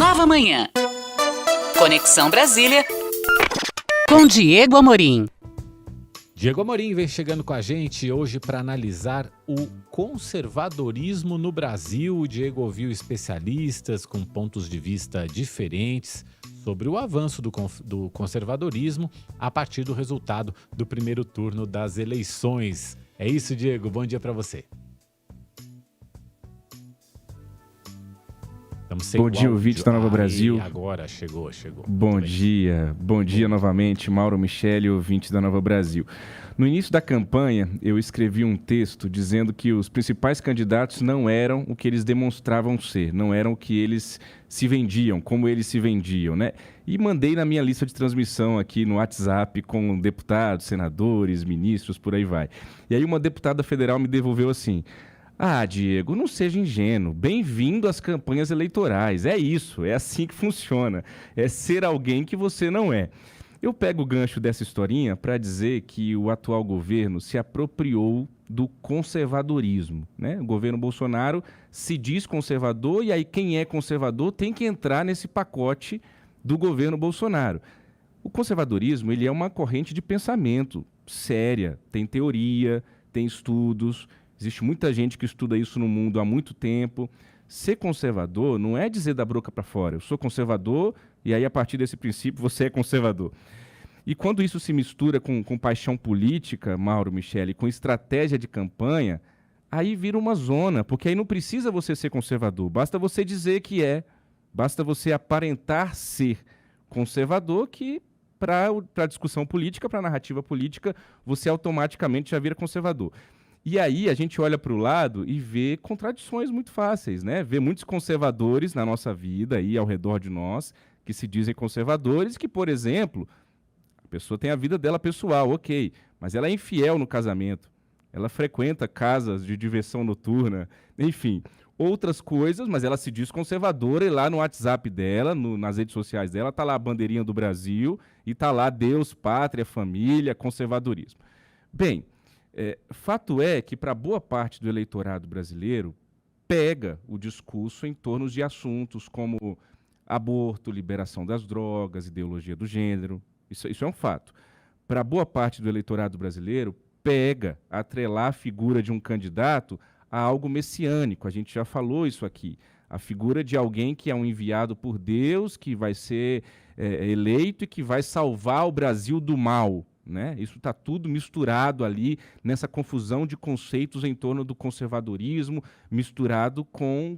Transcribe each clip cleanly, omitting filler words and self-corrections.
Nova Manhã. Conexão Brasília com Diego Amorim. Diego Amorim vem chegando com a gente hoje para analisar o conservadorismo no Brasil. O Diego ouviu especialistas com pontos de vista diferentes sobre o avanço do conservadorismo a partir do resultado do primeiro turno das eleições. É isso, Diego. Bom dia para você. Bom dia, ouvinte da Nova Brasil. Agora chegou. Bom dia novamente, Mauro Michele, ouvinte da Nova Brasil. No início da campanha, eu escrevi um texto dizendo que os principais candidatos não eram o que eles demonstravam ser, não eram o que eles se vendiam, como eles se vendiam, né? E mandei na minha lista de transmissão aqui no WhatsApp com deputados, senadores, ministros, por aí vai. E aí uma deputada federal me devolveu assim: "Ah, Diego, não seja ingênuo. Bem-vindo às campanhas eleitorais. É isso, é assim que funciona. É ser alguém que você não é." Eu pego o gancho dessa historinha para dizer que o atual governo se apropriou do conservadorismo, né? O governo Bolsonaro se diz conservador e aí quem é conservador tem que entrar nesse pacote do governo Bolsonaro. O conservadorismo, ele é uma corrente de pensamento séria, tem teoria, tem estudos. Existe muita gente que estuda isso no mundo há muito tempo. Ser conservador não é dizer da boca para fora, eu sou conservador e aí a partir desse princípio você é conservador. E quando isso se mistura com paixão política, Mauro Michele, com estratégia de campanha, aí vira uma zona, porque aí não precisa você ser conservador, basta você dizer que é, basta você aparentar ser conservador que para a discussão política, para a narrativa política, você automaticamente já vira conservador. E aí a gente olha para o lado e vê contradições muito fáceis, né? Vê muitos conservadores na nossa vida, aí ao redor de nós, que se dizem conservadores, que, por exemplo, a pessoa tem a vida dela pessoal, ok, mas ela é infiel no casamento, ela frequenta casas de diversão noturna, enfim, outras coisas, mas ela se diz conservadora e lá no WhatsApp dela, nas redes sociais dela, tá lá a bandeirinha do Brasil e tá lá Deus, pátria, família, conservadorismo. Bem, fato é que para boa parte do eleitorado brasileiro pega o discurso em torno de assuntos como aborto, liberação das drogas, ideologia do gênero. Isso é um fato. Para boa parte do eleitorado brasileiro pega atrelar a figura de um candidato a algo messiânico. A gente já falou isso aqui. A figura de alguém que é um enviado por Deus, que vai ser eleito e que vai salvar o Brasil do mal. Né? Isso está tudo misturado ali nessa confusão de conceitos em torno do conservadorismo, misturado com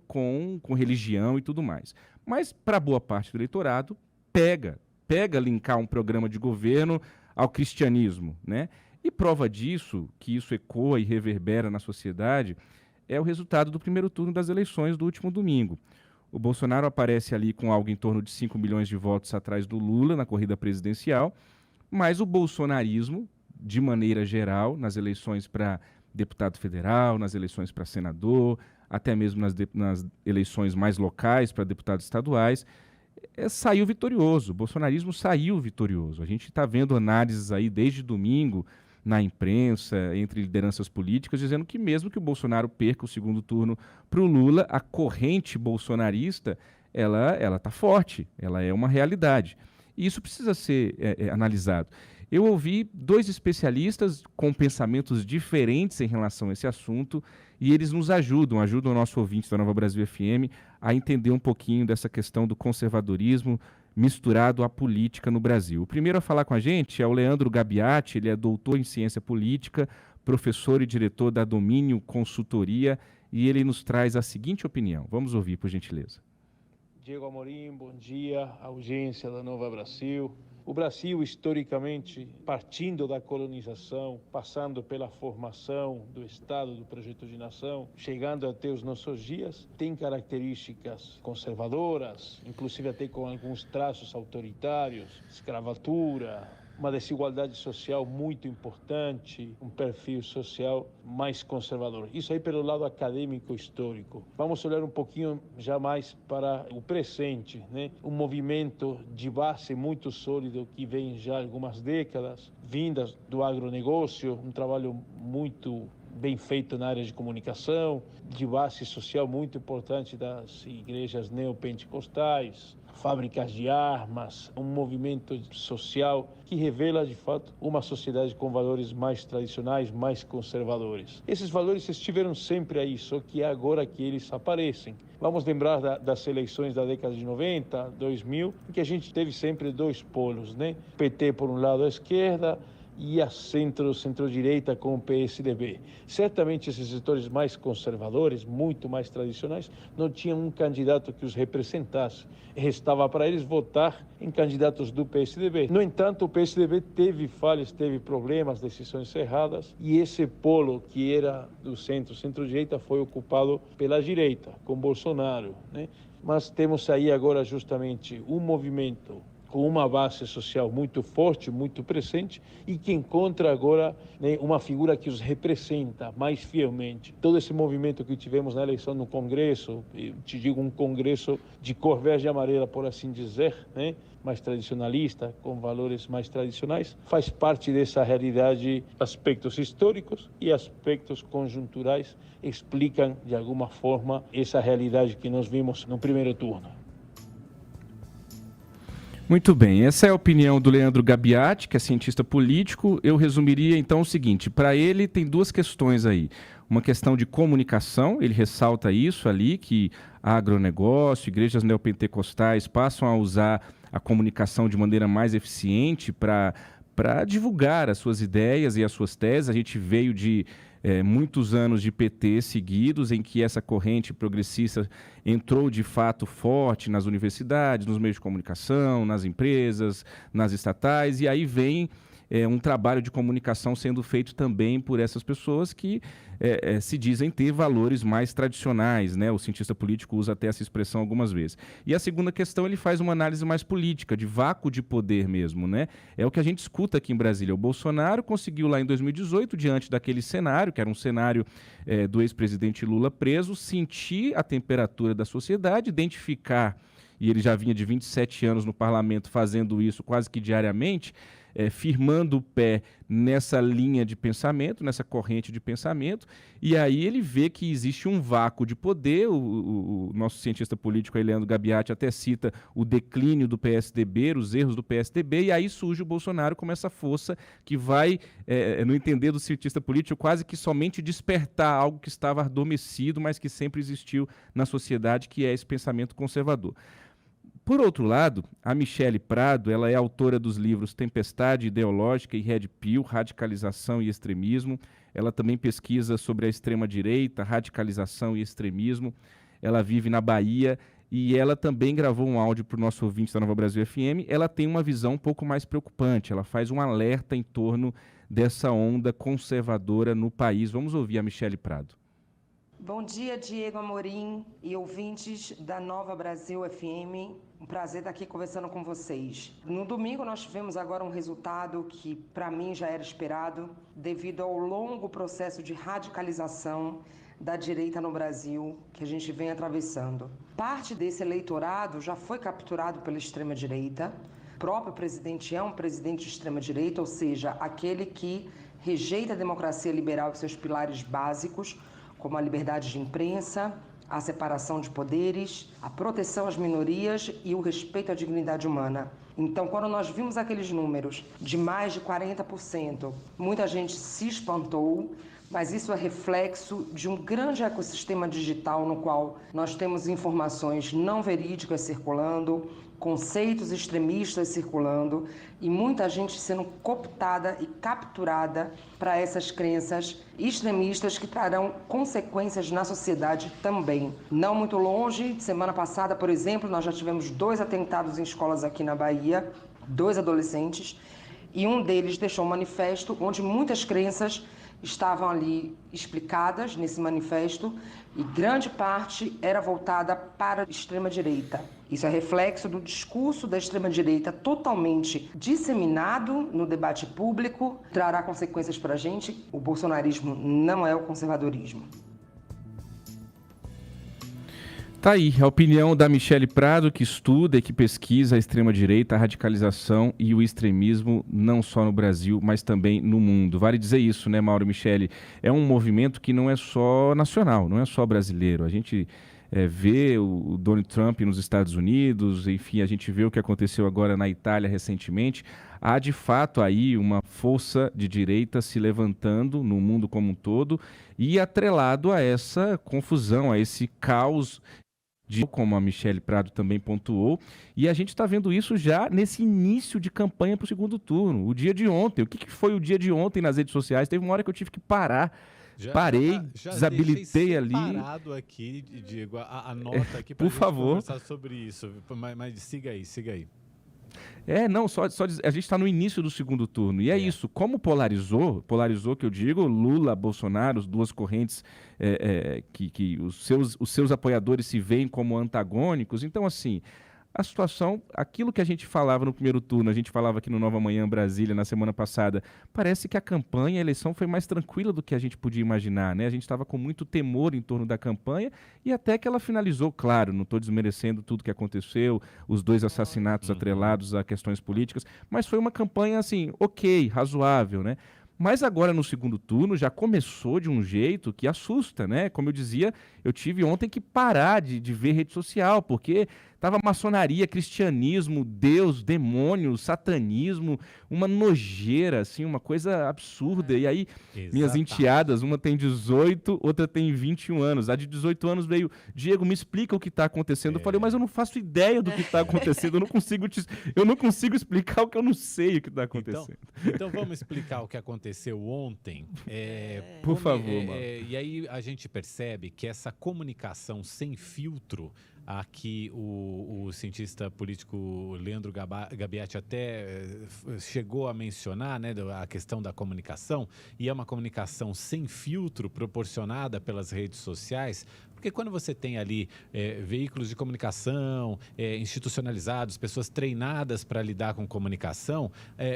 religião e tudo mais. Mas, para boa parte do eleitorado, pega linkar um programa de governo ao cristianismo. Né? E prova disso, que isso ecoa e reverbera na sociedade, é o resultado do primeiro turno das eleições do último domingo. O Bolsonaro aparece ali com algo em torno de 5 milhões de votos atrás do Lula na corrida presidencial, mas o bolsonarismo, de maneira geral, nas eleições para deputado federal, nas eleições para senador, até mesmo nas eleições mais locais para deputados estaduais, saiu vitorioso. O bolsonarismo saiu vitorioso. A gente está vendo análises aí desde domingo na imprensa, entre lideranças políticas, dizendo que mesmo que o Bolsonaro perca o segundo turno para o Lula, a corrente bolsonarista ela está forte, ela é uma realidade. E isso precisa ser analisado. Eu ouvi dois especialistas com pensamentos diferentes em relação a esse assunto e eles nos ajudam o nosso ouvinte da Nova Brasil FM a entender um pouquinho dessa questão do conservadorismo misturado à política no Brasil. O primeiro a falar com a gente é o Leandro Gabiati, ele é doutor em ciência política, professor e diretor da Domínio Consultoria e ele nos traz a seguinte opinião. Vamos ouvir, por gentileza. Diego Amorim, bom dia, audiência da Nova Brasil. O Brasil, historicamente, partindo da colonização, passando pela formação do Estado, do projeto de nação, chegando até os nossos dias, tem características conservadoras, inclusive até com alguns traços autoritários, escravatura, uma desigualdade social muito importante, um perfil social mais conservador. Isso aí pelo lado acadêmico histórico. Vamos olhar um pouquinho já mais para o presente, né? Um movimento de base muito sólido que vem já há algumas décadas, vindas do agronegócio, um trabalho muito bem feito na área de comunicação, de base social muito importante das igrejas neopentecostais, fábricas de armas, um movimento social que revela, de fato, uma sociedade com valores mais tradicionais, mais conservadores. Esses valores estiveram sempre aí, só que é agora que eles aparecem. Vamos lembrar das eleições da década de 90, 2000, em que a gente teve sempre dois polos, né? PT por um lado à esquerda, e a centro-direita com o PSDB. Certamente esses setores mais conservadores, muito mais tradicionais, não tinham um candidato que os representasse. Restava para eles votar em candidatos do PSDB. No entanto, o PSDB teve falhas, teve problemas, decisões erradas, e esse polo que era do centro-direita foi ocupado pela direita, com Bolsonaro, né? Mas temos aí agora justamente um movimento com uma base social muito forte, muito presente, e que encontra agora, né, uma figura que os representa mais fielmente. Todo esse movimento que tivemos na eleição no Congresso, eu te digo um Congresso de cor verde e amarela, por assim dizer, né, mais tradicionalista, com valores mais tradicionais, faz parte dessa realidade. Aspectos históricos e aspectos conjunturais explicam, de alguma forma, essa realidade que nós vimos no primeiro turno. Muito bem, essa é a opinião do Leandro Gabiati, que é cientista político. Eu resumiria então o seguinte: para ele tem duas questões aí. Uma questão de comunicação, ele ressalta isso ali, que agronegócio, igrejas neopentecostais passam a usar a comunicação de maneira mais eficiente para divulgar as suas ideias e as suas teses. A gente veio de muitos anos de PT seguidos, em que essa corrente progressista entrou de fato forte nas universidades, nos meios de comunicação, nas empresas, nas estatais, e aí vem um trabalho de comunicação sendo feito também por essas pessoas que se dizem ter valores mais tradicionais, né? O cientista político usa até essa expressão algumas vezes. E a segunda questão, ele faz uma análise mais política, de vácuo de poder mesmo, né? É o que a gente escuta aqui em Brasília. O Bolsonaro conseguiu lá em 2018, diante daquele cenário, que era um cenário do ex-presidente Lula preso, sentir a temperatura da sociedade, identificar, e ele já vinha de 27 anos no parlamento fazendo isso quase que diariamente, firmando o pé nessa linha de pensamento, nessa corrente de pensamento, e aí ele vê que existe um vácuo de poder. O nosso cientista político, Leandro Gabiati, até cita o declínio do PSDB, os erros do PSDB, e aí surge o Bolsonaro como essa força que vai, no entender do cientista político, quase que somente despertar algo que estava adormecido, mas que sempre existiu na sociedade, que é esse pensamento conservador. Por outro lado, a Michele Prado, ela é autora dos livros Tempestade Ideológica e Red Pill, Radicalização e Extremismo. Ela também pesquisa sobre a extrema-direita, radicalização e extremismo. Ela vive na Bahia e ela também gravou um áudio para o nosso ouvinte da Nova Brasil FM. Ela tem uma visão um pouco mais preocupante, ela faz um alerta em torno dessa onda conservadora no país. Vamos ouvir a Michele Prado. Bom dia, Diego Amorim e ouvintes da Nova Brasil FM. Um prazer estar aqui conversando com vocês. No domingo nós tivemos agora um resultado que para mim já era esperado, devido ao longo processo de radicalização da direita no Brasil que a gente vem atravessando. Parte desse eleitorado já foi capturado pela extrema-direita. O próprio presidente é um presidente de extrema-direita, ou seja, aquele que rejeita a democracia liberal e seus pilares básicos, como a liberdade de imprensa, a separação de poderes, a proteção às minorias e o respeito à dignidade humana. Então, quando nós vimos aqueles números de mais de 40%, muita gente se espantou, mas isso é reflexo de um grande ecossistema digital no qual nós temos informações não verídicas circulando, conceitos extremistas circulando e muita gente sendo cooptada e capturada para essas crenças extremistas que trarão consequências na sociedade também. Não muito longe, semana passada, por exemplo, nós já tivemos 2 atentados em escolas aqui na Bahia, 2 adolescentes, e um deles deixou um manifesto onde muitas crenças estavam ali explicadas nesse manifesto e grande parte era voltada para a extrema-direita. Isso é reflexo do discurso da extrema-direita totalmente disseminado no debate público, trará consequências para a gente. O bolsonarismo não é o conservadorismo. Tá aí, a opinião da Michele Prado, que estuda e que pesquisa a extrema-direita, a radicalização e o extremismo, não só no Brasil, mas também no mundo. Vale dizer isso, né, Mauro e Michele? É um movimento que não é só nacional, não é só brasileiro. A gente vê o Donald Trump nos Estados Unidos, enfim, a gente vê o que aconteceu agora na Itália recentemente. Há, de fato, aí uma força de direita se levantando no mundo como um todo e atrelado a essa confusão, a esse caos, como a Michele Prado também pontuou, e a gente está vendo isso já nesse início de campanha para o segundo turno, o dia de ontem. O que foi o dia de ontem nas redes sociais? Teve uma hora que eu tive que parar, parei, desabilitei ali. Parado aqui, Diego, a nota aqui para por favor, conversar sobre isso, mas siga aí. Não, a gente está no início do segundo turno, e é isso, como polarizou que eu digo, Lula, Bolsonaro, as duas correntes que os seus apoiadores se veem como antagônicos, então assim, a situação, aquilo que a gente falava no primeiro turno, a gente falava aqui no Nova Manhã Brasília na semana passada, parece que a campanha, a eleição foi mais tranquila do que a gente podia imaginar, né? A gente estava com muito temor em torno da campanha e até que ela finalizou, claro, não estou desmerecendo tudo que aconteceu, os 2 assassinatos atrelados a questões políticas, mas foi uma campanha assim, ok, razoável, né? Mas agora no segundo turno já começou de um jeito que assusta, né? Como eu dizia, eu tive ontem que parar de ver rede social, porque tava maçonaria, cristianismo, Deus, demônio, satanismo, uma nojeira, assim, uma coisa absurda. E aí, minhas enteadas, uma tem 18, outra tem 21 anos. A de 18 anos veio, Diego, me explica o que está acontecendo. Eu falei, mas eu não faço ideia do que está acontecendo, eu não consigo explicar o que eu não sei o que está acontecendo. Então vamos explicar o que aconteceu ontem. Por favor, e aí a gente percebe que essa comunicação sem filtro, aqui o cientista político Leandro Gabietti até chegou a mencionar, né, a questão da comunicação, e é uma comunicação sem filtro proporcionada pelas redes sociais, porque quando você tem ali veículos de comunicação institucionalizados, pessoas treinadas para lidar com comunicação,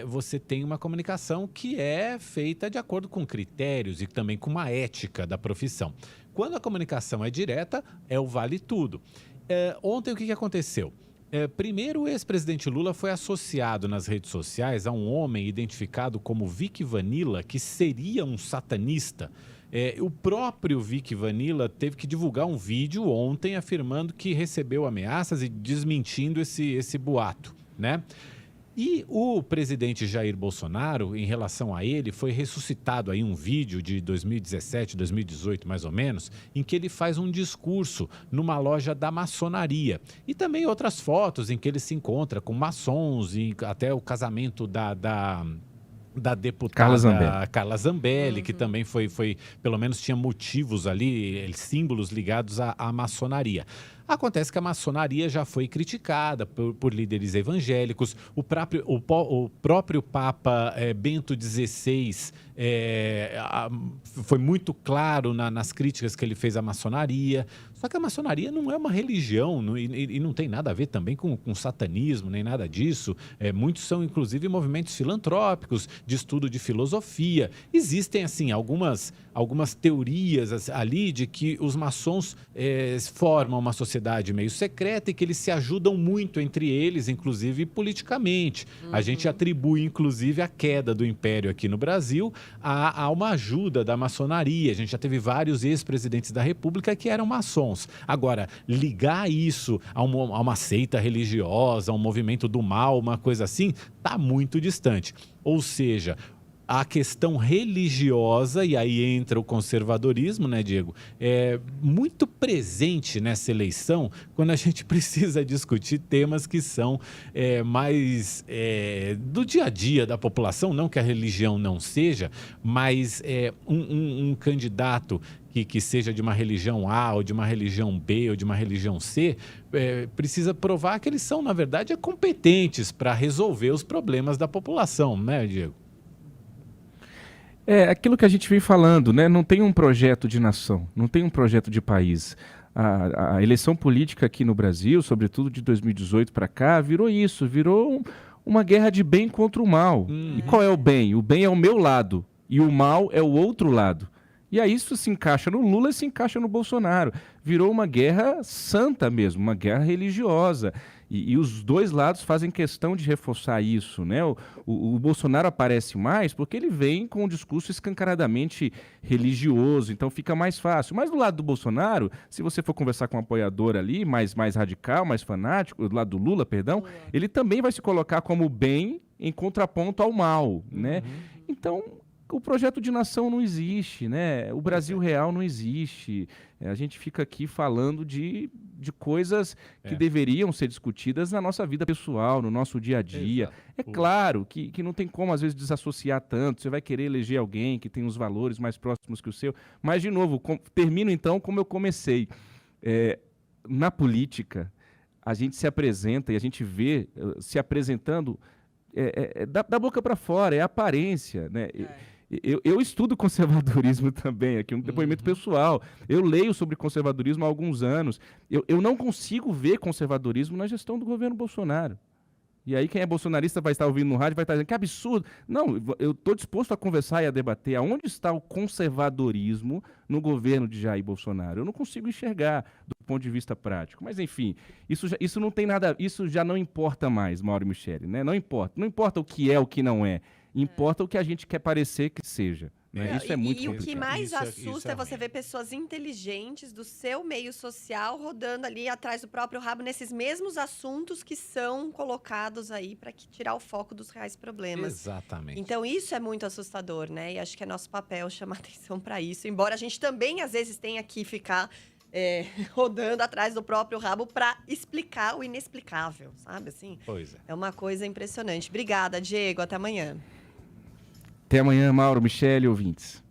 você tem uma comunicação que é feita de acordo com critérios e também com uma ética da profissão. Quando a comunicação é direta, é o vale tudo. Ontem o que aconteceu? Primeiro, o ex-presidente Lula foi associado nas redes sociais a um homem identificado como Vic Vanilla, que seria um satanista. O próprio Vic Vanilla teve que divulgar um vídeo ontem afirmando que recebeu ameaças e desmentindo esse boato, né? E o presidente Jair Bolsonaro, em relação a ele, foi ressuscitado aí um vídeo de 2017, 2018 mais ou menos, em que ele faz um discurso numa loja da maçonaria. E também outras fotos em que ele se encontra com maçons e até o casamento da deputada Carla Zambelli, que também foi, pelo menos tinha motivos ali, símbolos ligados à maçonaria. Acontece que a maçonaria já foi criticada por líderes evangélicos, o próprio Papa Bento XVI foi muito claro nas críticas que ele fez à maçonaria. Só que a maçonaria não é uma religião e não tem nada a ver também com satanismo, nem nada disso. Muitos são, inclusive, movimentos filantrópicos, de estudo de filosofia. Existem, assim, algumas teorias ali de que os maçons formam uma sociedade meio secreta e que eles se ajudam muito entre eles, inclusive politicamente. A gente atribui, inclusive, a queda do Império aqui no Brasil a uma ajuda da maçonaria. A gente já teve vários ex-presidentes da República que eram maçons. Agora, ligar isso a uma seita religiosa, a um movimento do mal, uma coisa assim, está muito distante. Ou seja, a questão religiosa, e aí entra o conservadorismo, né, Diego, é muito presente nessa eleição quando a gente precisa discutir temas que são mais do dia a dia da população, não que a religião não seja, mas um candidato que seja de uma religião A, ou de uma religião B, ou de uma religião C, precisa provar que eles são, na verdade, competentes para resolver os problemas da população, né, Diego? Aquilo que a gente vem falando, né? Não tem um projeto de nação, não tem um projeto de país. A eleição política aqui no Brasil, sobretudo de 2018 para cá, virou isso, virou uma guerra de bem contra o mal. E qual é o bem? O bem é o meu lado e o mal é o outro lado. E aí isso se encaixa no Lula e se encaixa no Bolsonaro. Virou uma guerra santa mesmo, uma guerra religiosa. E os dois lados fazem questão de reforçar isso, né? O Bolsonaro aparece mais porque ele vem com um discurso escancaradamente religioso, então fica mais fácil. Mas do lado do Bolsonaro, se você for conversar com um apoiador ali, mais radical, mais fanático, do lado do Lula, perdão, ele também vai se colocar como bem em contraponto ao mal, né? Então, o projeto de nação não existe, né? O Brasil real não existe. A gente fica aqui falando de coisas que deveriam ser discutidas na nossa vida pessoal, no nosso dia a dia. Exato. É claro que não tem como, às vezes, desassociar tanto. Você vai querer eleger alguém que tem os valores mais próximos que o seu. Mas, de novo, termino então como eu comecei. Na política, a gente se apresenta e a gente vê se apresentando da boca para fora, é aparência, né? Eu estudo conservadorismo também, aqui um depoimento pessoal. Eu leio sobre conservadorismo há alguns anos. Eu não consigo ver conservadorismo na gestão do governo Bolsonaro. E aí quem é bolsonarista vai estar ouvindo no rádio, vai estar dizendo que absurdo. Não, eu estou disposto a conversar e a debater aonde está o conservadorismo no governo de Jair Bolsonaro. Eu não consigo enxergar do ponto de vista prático. Mas, enfim, isso não tem nada, isso já não importa mais, Mauro Michele, né? Não importa. Não importa o que é, o que não é. Importa o que a gente quer parecer que seja. Né? Isso é muito complicado. E o que mais assusta isso é você ver pessoas inteligentes do seu meio social rodando ali atrás do próprio rabo nesses mesmos assuntos que são colocados aí para tirar o foco dos reais problemas. Exatamente. Então isso é muito assustador, né? E acho que é nosso papel chamar atenção para isso. Embora a gente também às vezes tenha que ficar rodando atrás do próprio rabo para explicar o inexplicável, sabe? Assim, Pois é. é uma coisa impressionante. Obrigada, Diego. Até amanhã. Até amanhã, Mauro, Michele, ouvintes.